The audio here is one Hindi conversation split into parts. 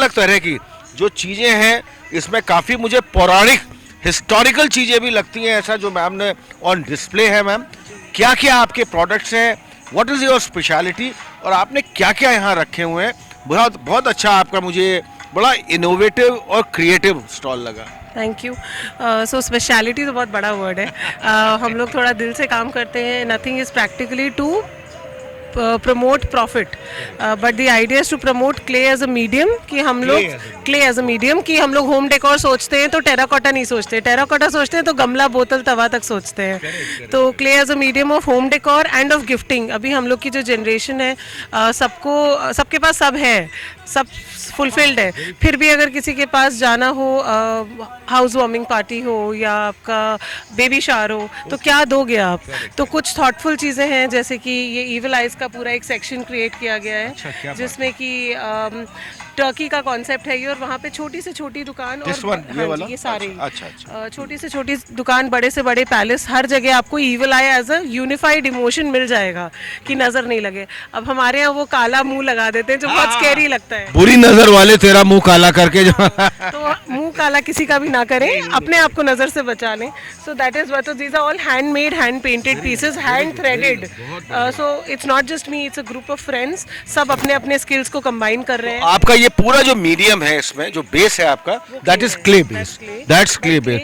अलग तरह की जो चीज़ें हैं, इसमें काफ़ी मुझे पौराणिक हिस्टोरिकल चीज़ें भी लगती हैं, ऐसा जो मैम ने ऑन डिस्प्ले है। मैम, क्या क्या आपके प्रोडक्ट्स हैं, व्हाट इज़ योर स्पेशलिटी, और आपने क्या क्या यहाँ रखे हुए हैं? बहुत बहुत अच्छा आपका, मुझे बड़ा इनोवेटिव और क्रिएटिव स्टॉल लगा। Thank you. सो स्पेशलिटी तो बहुत बड़ा वर्ड है। हम लोग थोड़ा दिल से काम करते हैं। Nothing is practically to promote profit, but the idea is to promote clay as a medium, कि हम लोग clay as a medium कि हम लोग होम डेकोर सोचते हैं तो टेराकोटा नहीं सोचते, टेराकोटा सोचते हैं तो गमला बोतल तवा तक सोचते हैं। तो clay as a medium of home decor end of gifting. अभी हम लोग की जो जनरेशन है, सबके पास सब है, सब फुलफिल्ड है, फिर भी अगर किसी के पास जाना हो, हाउस वार्मिंग पार्टी हो या आपका बेबी शावर हो, तो क्या दोगे आप? तो कुछ थॉटफुल चीज़ें हैं, जैसे कि ये इविल आइज का पूरा एक सेक्शन क्रिएट किया गया है, जिसमें कि टर्की का कॉन्सेप्ट है ये, और वहाँ पे छोटी से छोटी दुकान, और ये सारे छोटी से छोटी दुकान, बड़े से बड़े पैलेस, हर जगह आपको evil eye as a unified emotion मिल जाएगा कि नजर नहीं लगे। अब हमारे यहाँ वो काला मुंह लगा देते हैं जो बहुत स्कैरी लगता है, बुरी नजर वाले तेरा मुंह काला करके जो तो मुंह काला किसी का भी ना करें, अपने आप को नजर से बचा लें। So that is what, these are all handmade, hand painted pieces, hand threaded. So it's not just me, it's a group of friends, सब अपने अपने स्किल्स को कंबाइन कर रहे हैं। आपका ये पूरा जो मीडियम है, इसमें जो बेस है आपका, that is clay base, that's clay base.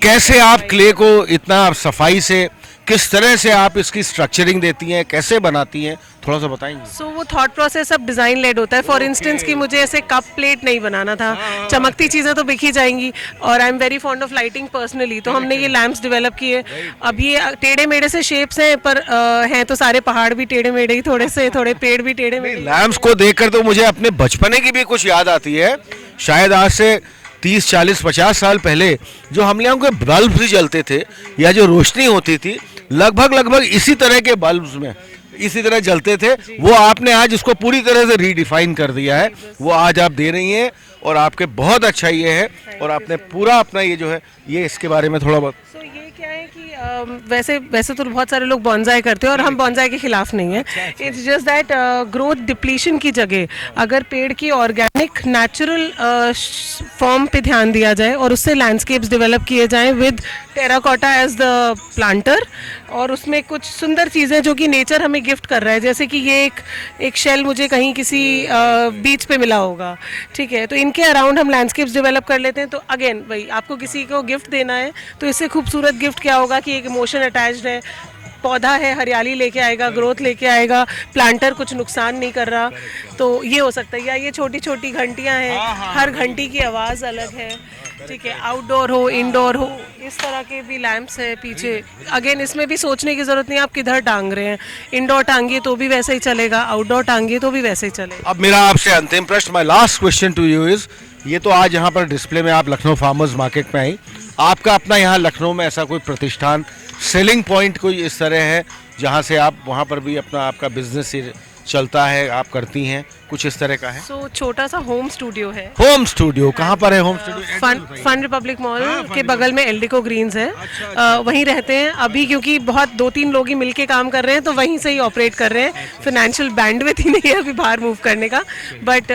कैसे आप क्ले को इतना सफाई से, किस तरह से आप इसकी स्ट्रक्चरिंग देती हैं, कैसे बनाती हैं, थोड़ा सा बताएंगे? सो वो थॉट प्रोसेस सब डिज़ाइन लेड होता है। फॉर इंस्टेंस कि मुझे ऐसे कप प्लेट नहीं बनाना था, चमकती चीज़ें तो बिक ही जाएंगी, और I am very fond of lighting personally, तो हमने ये लैम्प्स डेवलप किए। अब ये टेढ़े मेढ़े से शेप्स हैं, पर हैं तो सारे पहाड़ भी टेढ़े मेढ़े ही, थोड़े पेड़ भी टेढ़े मेढ़े। लैम्प्स को देखकर तो मुझे अपने बचपने की भी कुछ याद आती है। शायद आज से 30, 40, 50 साल पहले जो हम लोगों के बल्ब भी जलते थे, या जो रोशनी होती थी, लगभग इसी तरह के बल्ब्स में इसी तरह जलते थे। वो आपने आज इसको पूरी तरह से रीडिफाइन कर दिया है, वो आज आप दे रही हैं, और आपके बहुत अच्छा ये है, और आपने पूरा अपना ये जो है, ये इसके बारे में थोड़ा बहुत। ये क्या है कि वैसे तो बहुत सारे लोग बॉन्जाई करते हैं, और हम बॉन्जाई के खिलाफ नहीं है। It's just that growth depletion की जगह अगर पेड़ की ऑर्गेनिक नेचुरल फॉर्म पे ध्यान दिया जाए, और उससे लैंडस्केप्स डेवलप किए जाएं with terracotta as the planter, और उसमें कुछ सुंदर चीज़ें जो कि नेचर हमें गिफ्ट कर रहा है, जैसे कि ये एक शेल मुझे कहीं किसी बीच पे मिला होगा, ठीक है, तो इनके अराउंड हम लैंडस्केप्स डेवलप कर लेते हैं। तो अगेन भाई, आपको किसी को गिफ्ट देना है तो इससे खूबसूरत गिफ्ट क्या होगा कि एक इमोशन अटैच्ड है, पौधा है, हरियाली लेके आएगा, ग्रोथ लेके आएगा, प्लांटर कुछ नुकसान नहीं कर रहा, तो ये हो सकता है। या ये छोटी छोटी घंटियां हैं, हर घंटी की आवाज़ अलग है, ठीक है, आउटडोर हो इंडोर हो, इस तरह के भी लैंप्स है पीछे। अगेन इसमें भी सोचने की जरूरत नहीं, आप किधर टांग रहे हैं, इंडोर टांगिए तो भी वैसे ही चलेगा, आउटडोर टांगिए तो भी वैसे ही चलेगा। अब मेरा आपसे अंतिम प्रश्न, my last question to you is, ये तो आज यहाँ पर डिस्प्ले में आप लखनऊ फार्मर्स मार्केट में आई, आपका अपना यहाँ लखनऊ में ऐसा कोई प्रतिष्ठान, सेलिंग पॉइंट कोई इस तरह है जहाँ से आप वहाँ पर भी अपना आपका बिजनेस चलता है, आप करती हैं, कुछ इस तरह का है? सो छोटा सा होम स्टूडियो है। होम स्टूडियो कहाँ पर है? Home studio Fun Republic mall के बगल में एल्डिको ग्रीन्स है, वहीं रहते हैं अभी, क्योंकि बहुत 2-3 लोग ही मिलके काम कर रहे हैं, तो वहीं से ही ऑपरेट कर रहे हैं। फाइनेंशियल बैंडविड्थ ही नहीं है अभी बाहर मूव करने का, बट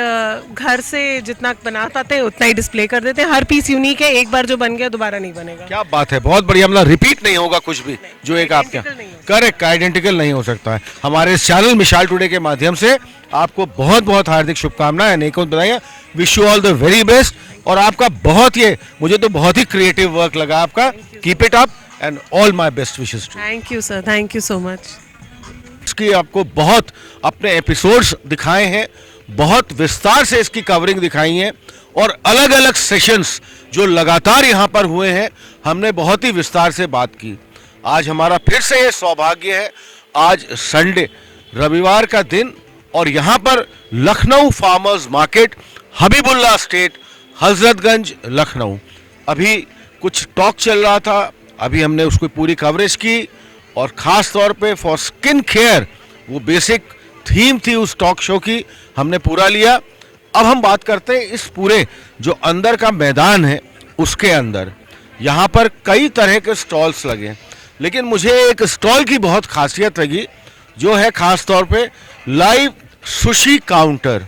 घर से जितना बना पाते हैं उतना ही डिस्प्ले कर देते हैं। हर पीस यूनिक है, एक बार जो बन गया दोबारा नहीं बनेगा। क्या बात है, बहुत बढ़िया, मतलब रिपीट नहीं होगा कुछ भी, जो एक आपके करेक्ट आइडेंटिकल नहीं हो सकता है। हमारे इस चैनल मिसाल टुडे के माध्यम से आपको बहुत बहुत हार्दिक शुभकामनाएं, अनेकों बधाइयां, wish you all the very best. और आपका बहुत, ये मुझे तो बहुत ही क्रिएटिव वर्क लगा आपका, keep it up and all my best wishes to. Thank you sir, thank you so much. इसकी आपको बहुत अपने एपिसोड्स दिखाए हैं, बहुत विस्तार से इसकी कवरिंग दिखाई है, और अलग अलग सेशंस जो लगातार यहाँ पर हुए हैं, हमने बहुत ही विस्तार से बात की। आज हमारा फिर से ये सौभाग्य है, आज संडे, रविवार का दिन, और यहाँ पर Lucknow farmers market, Habibullah state, Hazratganj, Lucknow. अभी कुछ टॉक चल रहा था, अभी हमने उसको पूरी कवरेज की, और ख़ास तौर पे फॉर स्किन केयर, वो बेसिक थीम थी उस टॉक शो की, हमने पूरा लिया। अब हम बात करते हैं इस पूरे जो अंदर का मैदान है उसके अंदर। यहाँ पर कई तरह के स्टॉल्स लगे, लेकिन मुझे एक स्टॉल की बहुत खासियत लगी, जो है ख़ास तौर पे लाइव सुशी काउंटर।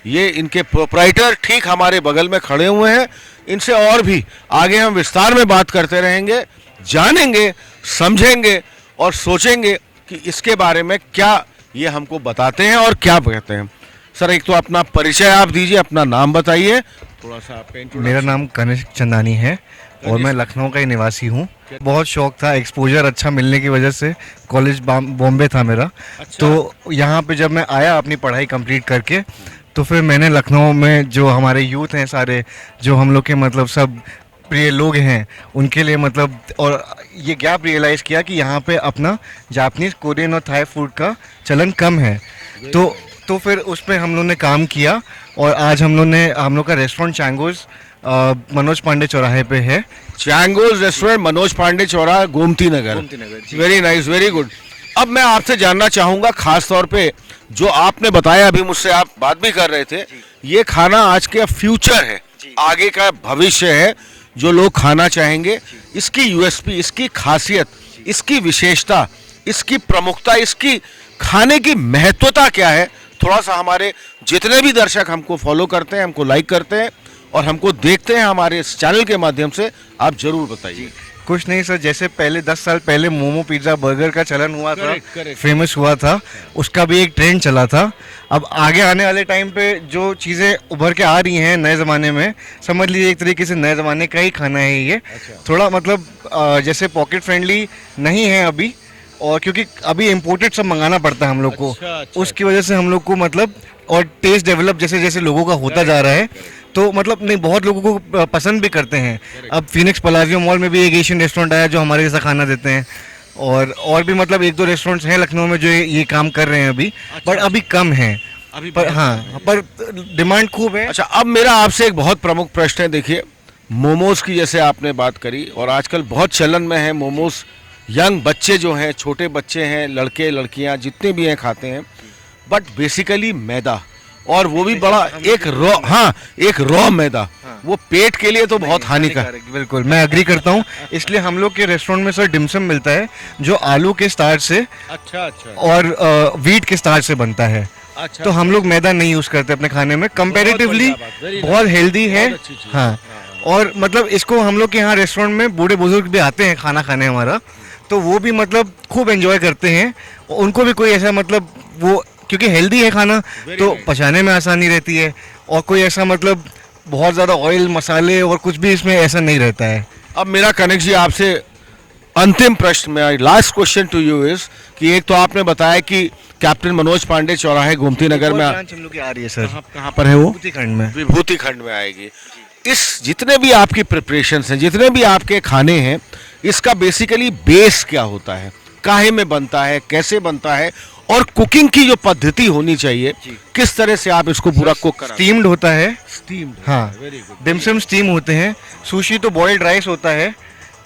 ये इनके प्रोप्राइटर ठीक हमारे बगल में खड़े हुए हैं। इनसे और भी आगे हम विस्तार में बात करते रहेंगे, जानेंगे, समझेंगे और सोचेंगे कि इसके बारे में क्या ये हमको बताते हैं और क्या कहते हैं। सर, एक तो अपना परिचय आप दीजिए, अपना नाम बताइए थोड़ा सा। आपका मेरा नाम कनिष्क चंदानी है और मैं लखनऊ का ही निवासी हूँ। बहुत शौक था, एक्सपोजर अच्छा मिलने की वजह से। कॉलेज बॉम्बे था मेरा। अच्छा। तो यहाँ पे जब मैं आया अपनी पढ़ाई कंप्लीट करके, तो फिर मैंने लखनऊ में जो हमारे यूथ हैं सारे, जो हम लोग के मतलब सब प्रिय लोग हैं, उनके लिए मतलब, और ये गैप रियलाइज़ किया कि यहाँ पे अपना जापानीज़, कोरियन और थाई फूड का चलन कम है। तो फिर उस पर हम लोग ने काम किया और आज हम लोग का रेस्टोरेंट चैंगोज़ मनोज पांडे चौराहे पे है। चैंगोज restaurant, Manoj Pandey Chauraha, Gomti Nagar. Very nice, very good. अब मैं आपसे जानना चाहूँगा, खास तौर पे जो आपने बताया, अभी मुझसे आप बात भी कर रहे थे, ये खाना आज के फ्यूचर है, आगे का भविष्य है जो लोग खाना चाहेंगे। इसकी यूएसपी, इसकी खासियत, इसकी विशेषता, इसकी प्रमुखता, इसकी खाने की महत्वता क्या है, थोड़ा सा हमारे जितने भी दर्शक हमको फॉलो करते हैं, हमको लाइक करते हैं और हमको देखते हैं हमारे इस चैनल के माध्यम से, आप जरूर बताइए। कुछ नहीं सर, जैसे पहले 10 साल पहले मोमो, पिज़्ज़ा, बर्गर का चलन हुआ था, correct. फेमस हुआ था, उसका भी एक ट्रेंड चला था। अब आगे आने वाले टाइम पे जो चीज़ें उभर के आ रही हैं नए ज़माने में, समझ लीजिए एक तरीके से नए ज़माने का ही खाना है ये। थोड़ा मतलब जैसे पॉकेट फ्रेंडली नहीं है अभी, और क्योंकि अभी इम्पोर्टेड सब मंगाना पड़ता है हम लोग को। अच्छा। उसकी वजह से हम लोग को मतलब, और टेस्ट डेवलप जैसे जैसे लोगों का होता जा रहा है, तो मतलब नहीं, बहुत लोगों को पसंद भी करते हैं। अब फिनिक्स पलाजियो मॉल में भी एक एशियन रेस्टोरेंट आया जो हमारे जैसा खाना देते हैं, और भी मतलब 1-2 रेस्टोरेंट्स हैं लखनऊ में जो ये काम कर रहे हैं अभी, पर अभी कम है अभी पर हाँ, पर डिमांड खूब है। अच्छा, अब मेरा आपसे एक बहुत प्रमुख प्रश्न है। देखिए, मोमोज की जैसे आपने बात करी, और आजकल बहुत चलन में है मोमोज। यंग बच्चे जो हैं, छोटे बच्चे हैं, लड़के लड़कियां जितने भी हैं खाते हैं, बट बेसिकली मैदा, और वो भी बड़ा एक रॉ मैदा, वो पेट के लिए तो बहुत हानिकारक। बिल्कुल, मैं अग्री करता हूँ। इसलिए हम लोग के रेस्टोरेंट में सर डिमसम मिलता है जो आलू के स्टार्च से अच्छा और वीट के स्टार्च से बनता है। अच्छा, तो हम लोग मैदा नहीं यूज करते अपने खाने में, कंपैरेटिवली बहुत हेल्दी है। हाँ, और मतलब इसको हम लोग के यहाँ रेस्टोरेंट में बूढ़े बुजुर्ग भी आते हैं खाना खाने हमारा, तो वो भी मतलब खूब एंजॉय करते हैं। उनको भी कोई ऐसा मतलब, वो क्योंकि हेल्दी है खाना तो पचाने में आसानी रहती है, और कोई ऐसा मतलब बहुत ज़्यादा ऑयल मसाले और कुछ भी इसमें ऐसा नहीं रहता है। अब मेरा कनेक्ट जी आपसे अंतिम प्रश्न, मेरा last question to you is कि एक तो आपने बताया कि कैप्टन मनोज पांडे चौराहे गोमती नगर में हम लोग की आ रही है सर। कहाँ पर है वो? विभूति खंड में। विभूति खंड में आएगी। इस जितने भी आपकी प्रिपरेशंस हैं, जितने भी आपके खाने हैं, इसका बेसिकली बेस क्या होता है, काहे में बनता है, कैसे बनता है, और कुकिंग की जो पद्धति होनी चाहिए, किस तरह से आप इसको पूरा कुक कराते हैं? स्टीम्ड होता है। स्टीम्ड, हाँ, डिमसम स्टीम होते हैं। सुशी तो बॉइल्ड राइस होता है,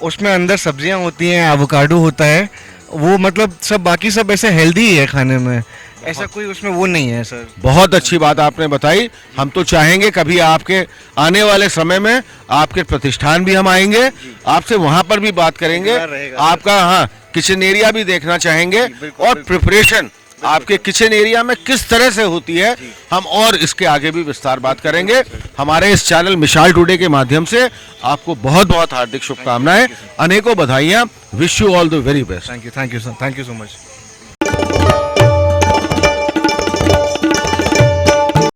उसमें अंदर सब्जियां होती हैं, एवोकाडो होता है, वो मतलब सब बाकी सब ऐसे हेल्दी ही है खाने में, ऐसा कोई उसमें वो नहीं है सर। बहुत अच्छी बात आपने बताई। हम तो चाहेंगे कभी आपके आने वाले समय में आपके प्रतिष्ठान भी हम आएंगे, आपसे वहां पर भी बात करेंगे, आपका किचन एरिया भी देखना चाहेंगे, और प्रिपरेशन आपके किचन एरिया में किस तरह से होती है, हम और इसके आगे भी विस्तार बात करेंगे। हमारे इस चैनल मिसाल टुडे के माध्यम से आपको बहुत बहुत हार्दिक शुभकामनाएं, अनेकों बधाइयां। Wish you all the very best. Thank you sir, thank you so much.